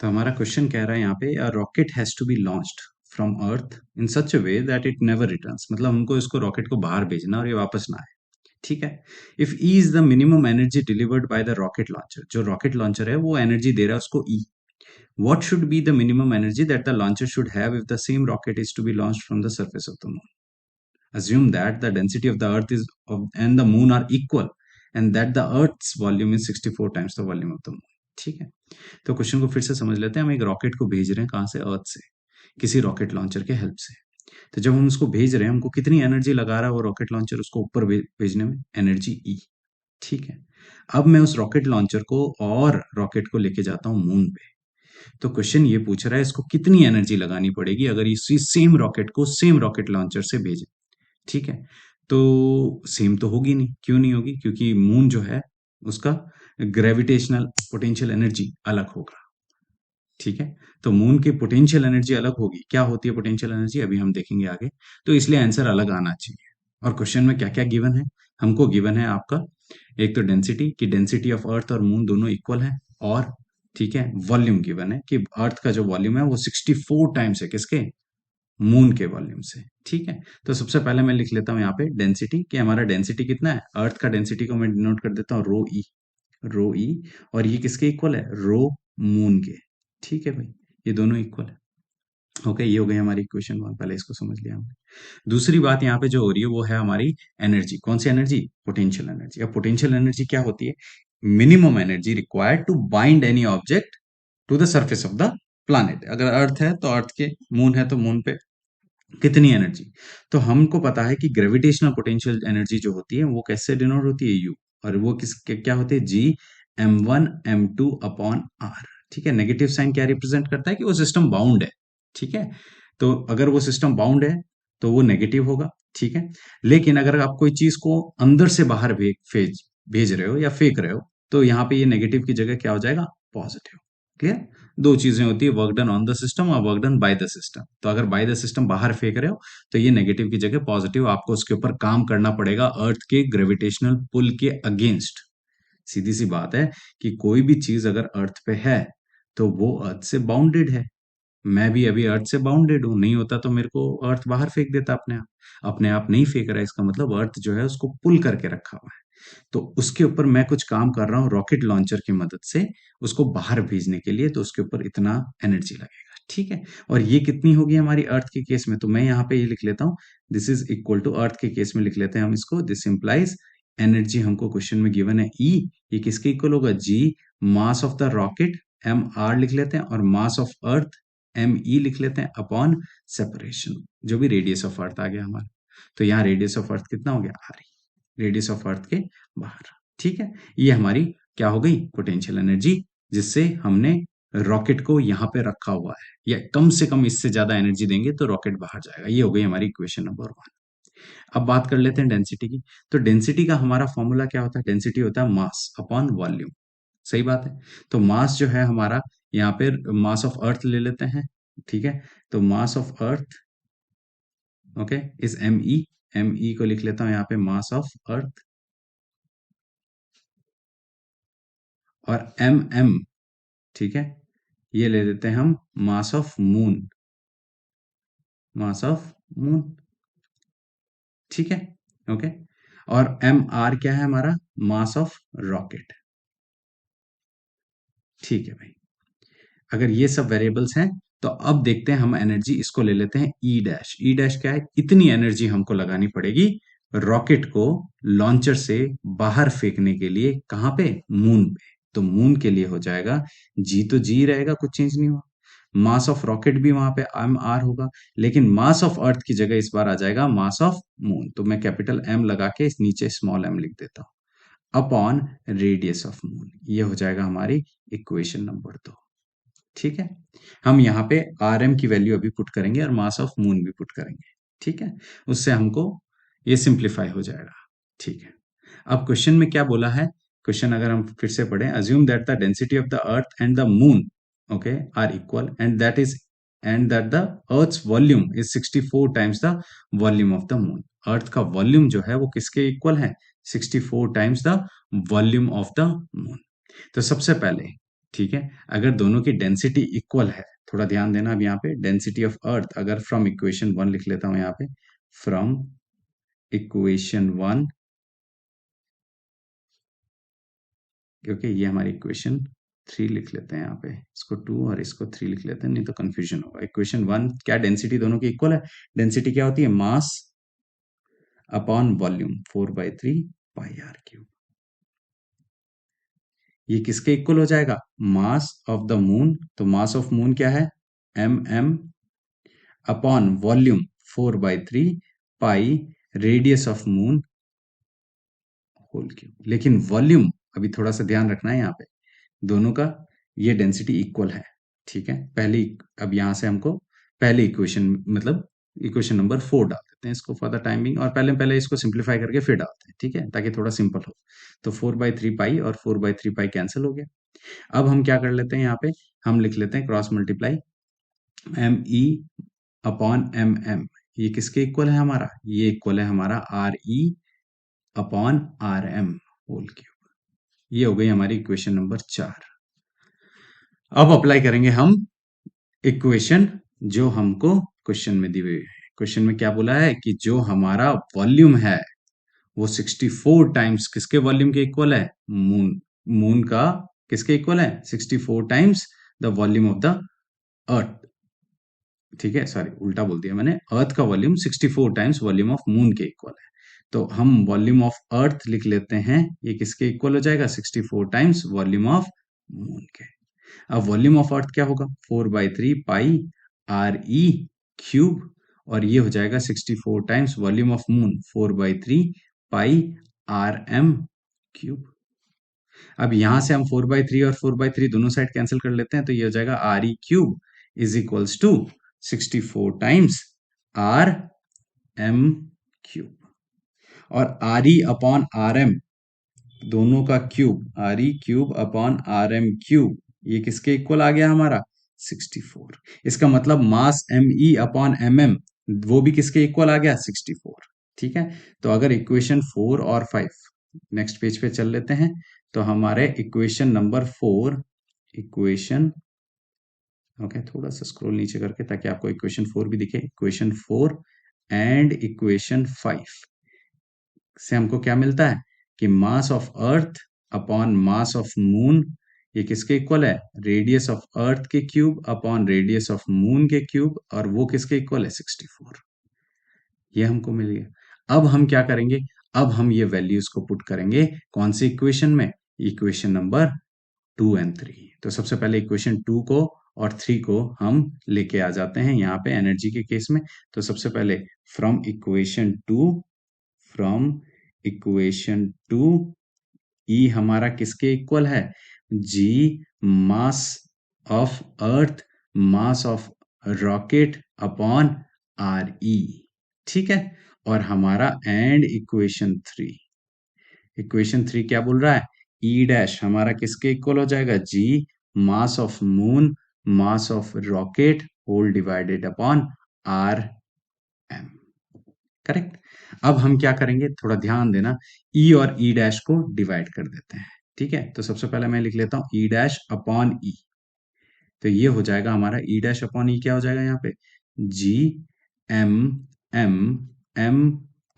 तो हमारा क्वेश्चन कह रहा है यहाँ पे rocket has to be launched from earth in such a way that it never returns, मतलब हमको इसको रॉकेट को बाहर भेजना और ये वापस ना आए। ठीक है। If E is the minimum energy delivered by the rocket launcher, जो रॉकेट लॉन्चर है वो एनर्जी दे रहा है उसको ई, what should be the minimum energy that the launcher should have if the same rocket is to be launched from the surface of the moon? Assume that the density of the earth and the moon are equal and that the earth's volume is 64 times the volume of the moon. ठीक है। तो question को फिर से समझ लेते हैं। हम एक रॉकेट को भेज रहे हैं, कहाँ से? अर्थ से, किसी रॉकेट लॉन्चर के हेल्प से। तो जब हम उसको भेज रहे हैं, हमको कितनी एनर्जी लगा रहा है वो रॉकेट लॉन्चर उसको ऊपर भेजने में? Energy E. ठीक है। अब मैं उस रॉकेट लॉन्चर को और रॉकेट को लेके जाता हूँ मून पे। तो क्वेश्चन ये पूछ रहा है इसको कितनी एनर्जी लगानी पड़ेगी अगर इसी सेम रॉकेट को सेम रॉकेट लॉन्चर से भेजें। ठीक है। तो सेम तो होगी नहीं। क्यों नहीं होगी? क्योंकि मून जो है उसका ग्रेविटेशनल पोटेंशियल एनर्जी अलग होगा। ठीक है। तो मून की पोटेंशियल एनर्जी अलग होगी। क्या होती है पोटेंशियल एनर्जी, अभी हम देखेंगे आगे। तो इसलिए आंसर अलग आना चाहिए। और क्वेश्चन में क्या क्या गिवन है? हमको गिवन है आपका एक तो डेंसिटी, कि डेंसिटी ऑफ अर्थ और मून दोनों इक्वल है। और ठीक है, वॉल्यूम गिवन है कि अर्थ का जो वॉल्यूम है वो 64 टाइम्स है किसके? मून के वॉल्यूम से। ठीक है। तो सबसे पहले मैं लिख लेता हूं यहाँ पे डेंसिटी, कि हमारा डेंसिटी कितना है? अर्थ का डेंसिटी को मैं डिनोट कर देता हूँ रो ई, रो ई। और ये किसके इक्वल है? रो मून के। ठीक है भाई, ये दोनों इक्वल है। ओके, ये हो गई हमारी इक्वेशन 1। पहले इसको समझ लिया हमने। दूसरी बात यहाँ पे जो हो रही है वो है हमारी एनर्जी। कौन सी एनर्जी? Potential energy. अब पोटेंशियल एनर्जी क्या होती है? Minimum energy required to bind any object to the surface of the planet. अगर अर्थ है तो अर्थ के, मून है तो मून पे कितनी एनर्जी? तो हमको पता है कि ग्रेविटेशनल पोटेंशियल एनर्जी जो होती है वो कैसे डिनोट होती है? यू। और वो क्या होती है? जी m1 m2 अपॉन आर। ठीक है। नेगेटिव साइन क्या रिप्रेजेंट करता है? कि वो सिस्टम बाउंड है। ठीक है। तो अगर वो सिस्टम बाउंड है तो वो नेगेटिव होगा। ठीक है। लेकिन अगर आप कोई चीज को अंदर से बाहर भेज रहे हो या फेंक रहे हो, तो यहाँ पे ये नेगेटिव की जगह क्या हो जाएगा? पॉजिटिव। क्लियर? दो चीजें होती है, work done on the system और work done by the system. तो अगर बाय द सिस्टम बाहर फेंक रहे हो तो ये नेगेटिव की जगह पॉजिटिव, आपको उसके ऊपर काम करना पड़ेगा अर्थ के ग्रेविटेशनल पुल के अगेंस्ट। सीधी सी बात है कि कोई भी चीज अगर अर्थ पे है तो वो अर्थ से बाउंडेड है। मैं भी अभी अर्थ से बाउंडेड हूं, नहीं होता तो मेरे को अर्थ बाहर फेंक देता अपने आप। अपने आप नहीं फेंक रहा है, इसका मतलब अर्थ जो है उसको पुल करके रखा हुआ है। तो उसके ऊपर मैं कुछ काम कर रहा हूँ रॉकेट लॉन्चर की मदद से उसको बाहर भेजने के लिए, तो उसके ऊपर इतना एनर्जी लगेगा। ठीक है। और ये कितनी होगी हमारी अर्थ के केस में? तो मैं यहाँ पे ये लिख लेता हूँ, this is equal to, earth के केस में लिख लेते हैं हम इसको, दिस इंप्लाइज एनर्जी हमको क्वेश्चन में गिवन है ई। ये किसके इक्वल होगा? G mass of the rocket M R लिख लेते हैं, और मास ऑफ अर्थ एम ई लिख लेते हैं, अपॉन सेपरेशन, जो भी रेडियस ऑफ अर्थ आ गया हमारा। तो यहाँ रेडियस ऑफ अर्थ कितना हो गया? आर, रेडियस ऑफ अर्थ के बाहर। ठीक है। ये हमारी क्या हो गई? पोटेंशियल एनर्जी, जिससे हमने रॉकेट को यहां पे रखा हुआ है, या कम से कम इससे ज्यादा एनर्जी देंगे तो रॉकेट बाहर जाएगा। ये हो गई हमारी इक्वेशन नंबर 1। अब बात कर लेते हैं डेंसिटी की। तो डेंसिटी का हमारा फॉर्मूला क्या होता है? डेंसिटी होता है मास अपॉन वॉल्यूम। सही बात है। तो मास जो है हमारा, यहाँ पे मास ऑफ अर्थ ले लेते हैं। ठीक है। तो mass of earth, okay, is M E. M E को लिख लेता हूं यहाँ पे मास ऑफ अर्थ, और एम एम, ठीक है, ये ले लेते हैं हम मास of moon, mass of moon. ठीक है। ओके। और एम आर क्या है हमारा? मास ऑफ रॉकेट। ठीक है भाई। अगर ये सब वेरिएबल्स हैं तो अब देखते हैं हम एनर्जी, इसको ले लेते हैं ई डैश। ई डैश क्या है? इतनी एनर्जी हमको लगानी पड़ेगी रॉकेट को लॉन्चर से बाहर फेंकने के लिए। कहां पे? मून पे। तो मून के लिए हो जाएगा जी, तो जी रहेगा, कुछ चेंज नहीं हुआ। मास ऑफ रॉकेट भी वहां पे एम आर होगा, लेकिन मास ऑफ अर्थ की जगह इस बार आ जाएगा मास ऑफ मून। तो मैं कैपिटल एम लगा के इस नीचे स्मॉल एम लिख देता हूं, अपॉन रेडियस ऑफ मून। ये हो जाएगा हमारी इक्वेशन नंबर 2। ठीक है। हम यहाँ पे आर एम की वैल्यू अभी पुट करेंगे और मास ऑफ मून भी पुट करेंगे। ठीक है। उससे हमको ये सिंप्लीफाई हो जाएगा। ठीक है। अब क्वेश्चन में क्या बोला है? क्वेश्चन अगर हम फिर से पढ़ें, assume that the density of the earth and the moon, okay, are equal and that the earth's volume is 64 times the volume of the moon. Earth का वॉल्यूम जो है वो किसके इक्वल है? 64 times the volume of the moon. तो सबसे पहले ठीक है। अगर दोनों की डेंसिटी इक्वल है, थोड़ा ध्यान देना अब यहाँ पे, डेंसिटी ऑफ अर्थ अगर फ्रॉम इक्वेशन 1 लिख लेता हूं यहाँ पे, फ्रॉम इक्वेशन 1, क्योंकि ये हमारी इक्वेशन 3 लिख लेते हैं यहाँ पे, इसको 2 और इसको 3 लिख लेते हैं, नहीं तो कंफ्यूजन होगा। इक्वेशन 1 क्या, डेंसिटी दोनों की इक्वल है। डेंसिटी क्या होती है, mass upon volume, 4/3 pi R cube. ये किसके इक्वल हो जाएगा, मास ऑफ द मून, तो मास ऑफ मून क्या है, M upon volume 4/3 pi radius of moon whole cube. लेकिन वॉल्यूम, अभी थोड़ा सा ध्यान रखना है यहाँ पे, दोनों का ये डेंसिटी इक्वल है, ठीक है। पहली, अब यहां से हमको पहले इक्वेशन, मतलब इक्वेशन नंबर 4 डाल देते हैं इसको फॉर द टाइमिंग, और पहले पहले इसको सिंप्लीफाई करके फिर डालते हैं, ठीक है, ताकि थोड़ा सिंपल हो। तो 4/3 पाई और 4/3 पाई कैंसिल हो गया। अब हम क्या कर लेते हैं यहाँ पे, हम लिख लेते हैं cross multiply M E upon M M. ये किसके इक्वल है हमारा, ये इक्वल है हमारा R E upon R M whole cube. ये हो गई हमारी इक्वेशन नंबर 4। अब अप्लाई करेंगे हम इक्वेशन जो हमको क्वेश्चन में दी हुई है। क्वेश्चन में क्या बोला है कि जो हमारा वॉल्यूम है वो 64 टाइम्स किसके वॉल्यूम के इक्वल है, मून, मून का किसके इक्वल है, 64 times the volume of the अर्थ। ठीक है, सॉरी उल्टा बोल दिया मैंने, अर्थ का volume 64 times volume of moon के इक्वल है। तो हम वॉल्यूम ऑफ अर्थ लिख लेते हैं, ये किसके इक्वल हो जाएगा, 64 टाइम्स वॉल्यूम ऑफ मून के। अब वॉल्यूम ऑफ अर्थ क्या होगा, 4/3 पाई आर ई क्यूब, और ये हो जाएगा 64 times volume of moon, 4/3 pi R M cube. अब यहां से हम 4/3 और 4/3 दोनों साइड कैंसिल कर लेते हैं, तो ये हो जाएगा R E cube is equals to 64 times R M cube, और R E upon R M दोनों का cube, R E cube upon R M cube, ये किसके इक्वल आ गया हमारा, 64। इसका मतलब mass M E upon M M वो भी किसके इक्वल आ गया, 64। ठीक है, तो अगर इक्वेशन 4 और 5, नेक्स्ट पेज पे चल लेते हैं, तो हमारे इक्वेशन नंबर 4, इक्वेशन, ओके थोड़ा सा स्क्रॉल नीचे करके ताकि आपको इक्वेशन 4 भी दिखे, इक्वेशन 4 एंड इक्वेशन 5 से हमको क्या मिलता है कि मास of earth upon mass of moon, ये किसके इक्वल है, रेडियस ऑफ अर्थ के cube upon radius of moon के क्यूब, और वो किसके इक्वल है, 64। ये हमको मिल गया। अब हम क्या करेंगे, अब हम ये वैल्यूज को पुट करेंगे कौन सी इक्वेशन में, इक्वेशन नंबर 2 एंड 3। तो सबसे पहले इक्वेशन 2 को और 3 को हम लेके आ जाते हैं यहाँ पे एनर्जी के केस में। तो सबसे पहले from equation 2, from equation 2 E हमारा किसके इक्वल है, G mass of earth mass of rocket upon R E. ठीक है, और हमारा एंड इक्वेशन 3 क्या बोल रहा है, ई डैश हमारा किसके इक्वल हो जाएगा, G mass of moon mass of rocket whole divided upon R M. Correct. अब हम क्या करेंगे, थोड़ा ध्यान देना, ई और ई डैश को डिवाइड कर देते हैं। ठीक है, तो सबसे पहले मैं लिख लेता हूं ई डैश अपॉन ई, तो ये हो जाएगा हमारा ई डैश अपॉन ई, क्या हो जाएगा यहाँ पे, G M M M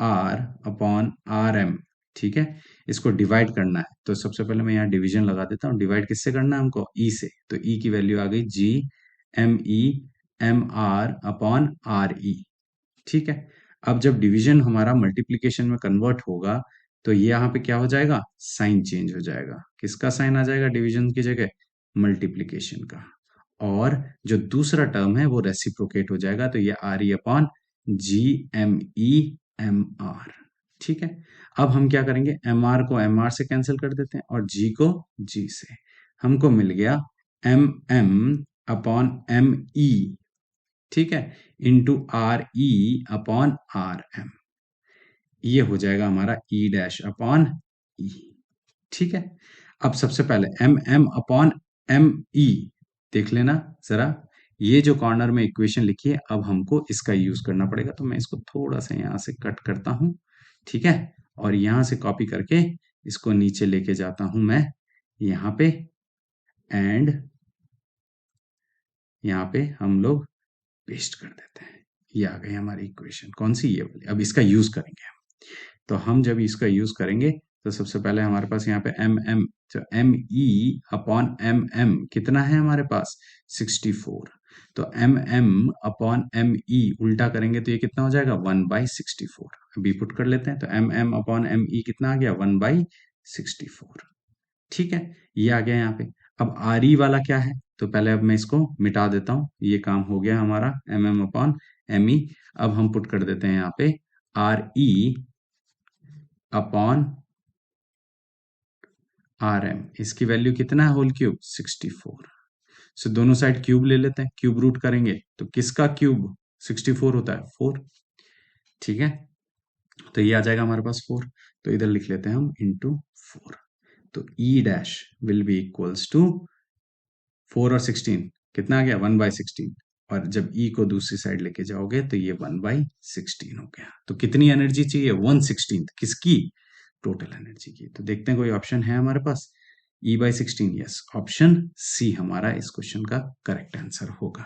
R upon R M. ठीक है, इसको डिवाइड करना है, तो सबसे पहले मैं यहाँ डिवीजन लगा देता हूँ। डिवाइड किससे करना है हमको, ई से, तो ई की वैल्यू आ गई G M E M R upon R E. ठीक है, अब जब डिवीजन हमारा मल्टीप्लीकेशन में कन्वर्ट होगा, तो ये यहाँ पे क्या हो जाएगा, साइन चेंज हो जाएगा, किसका साइन आ जाएगा डिवीजन की जगह, मल्टीप्लीकेशन का, और जो दूसरा टर्म है वो रेसिप्रोकेट हो जाएगा, तो ये R E upon G M E M R. ठीक है, अब हम क्या करेंगे, एम आर को एम आर से कैंसिल कर देते हैं और जी को जी से, हमको मिल गया M M upon M E, ठीक है, into R E upon R M, ये हो जाएगा हमारा ई डैश अपॉन ई। ठीक है, अब सबसे पहले M M upon M E देख लेना जरा, ये जो कॉर्नर में इक्वेशन लिखी है अब हमको इसका यूज करना पड़ेगा, तो मैं इसको थोड़ा सा यहां से कट करता हूं। ठीक है, और यहां से कॉपी करके इसको नीचे लेके जाता हूं मैं यहाँ पे, एंड यहाँ पे हम लोग पेस्ट कर देते हैं। ये आ गई हमारी इक्वेशन, कौन सी, ये वाली। अब इसका यूज करेंगे हम। तो हम जब इसका यूज करेंगे तो सबसे पहले हमारे पास यहाँ पे एम एम, तो M E upon M M कितना है हमारे पास, 64। तो M M upon M E उल्टा करेंगे तो ये कितना हो जाएगा, 1/64। अभी पुट कर लेते हैं, तो M M upon M E कितना आ गया, 1/64। ठीक है, ये आ गया यहाँ पे। अब आर ई वाला क्या है, तो पहले अब मैं इसको मिटा देता हूँ। ये काम हो गया हमारा, M M upon M E. अब हम पुट कर देते हैं यहाँ पे R E upon R M. इसकी वैल्यू कितना है, होल क्यूब 64। सो दोनों साइड क्यूब ले लेते हैं, क्यूब रूट करेंगे तो किसका क्यूब 64 होता है, 4। ठीक है, तो ये आ जाएगा हमारे पास 4। तो इधर लिख लेते हैं हम इंटू 4। तो E dash will be equals to 4 और 16 कितना आ गया, 1/16। और जब ई को दूसरी साइड लेके जाओगे तो ये 1/16 हो गया। तो कितनी एनर्जी चाहिए, 1/16 किसकी, टोटल एनर्जी की। तो देखते हैं कोई ऑप्शन है हमारे पास, E/16। यस, ऑप्शन सी हमारा इस क्वेश्चन का करेक्ट आंसर होगा।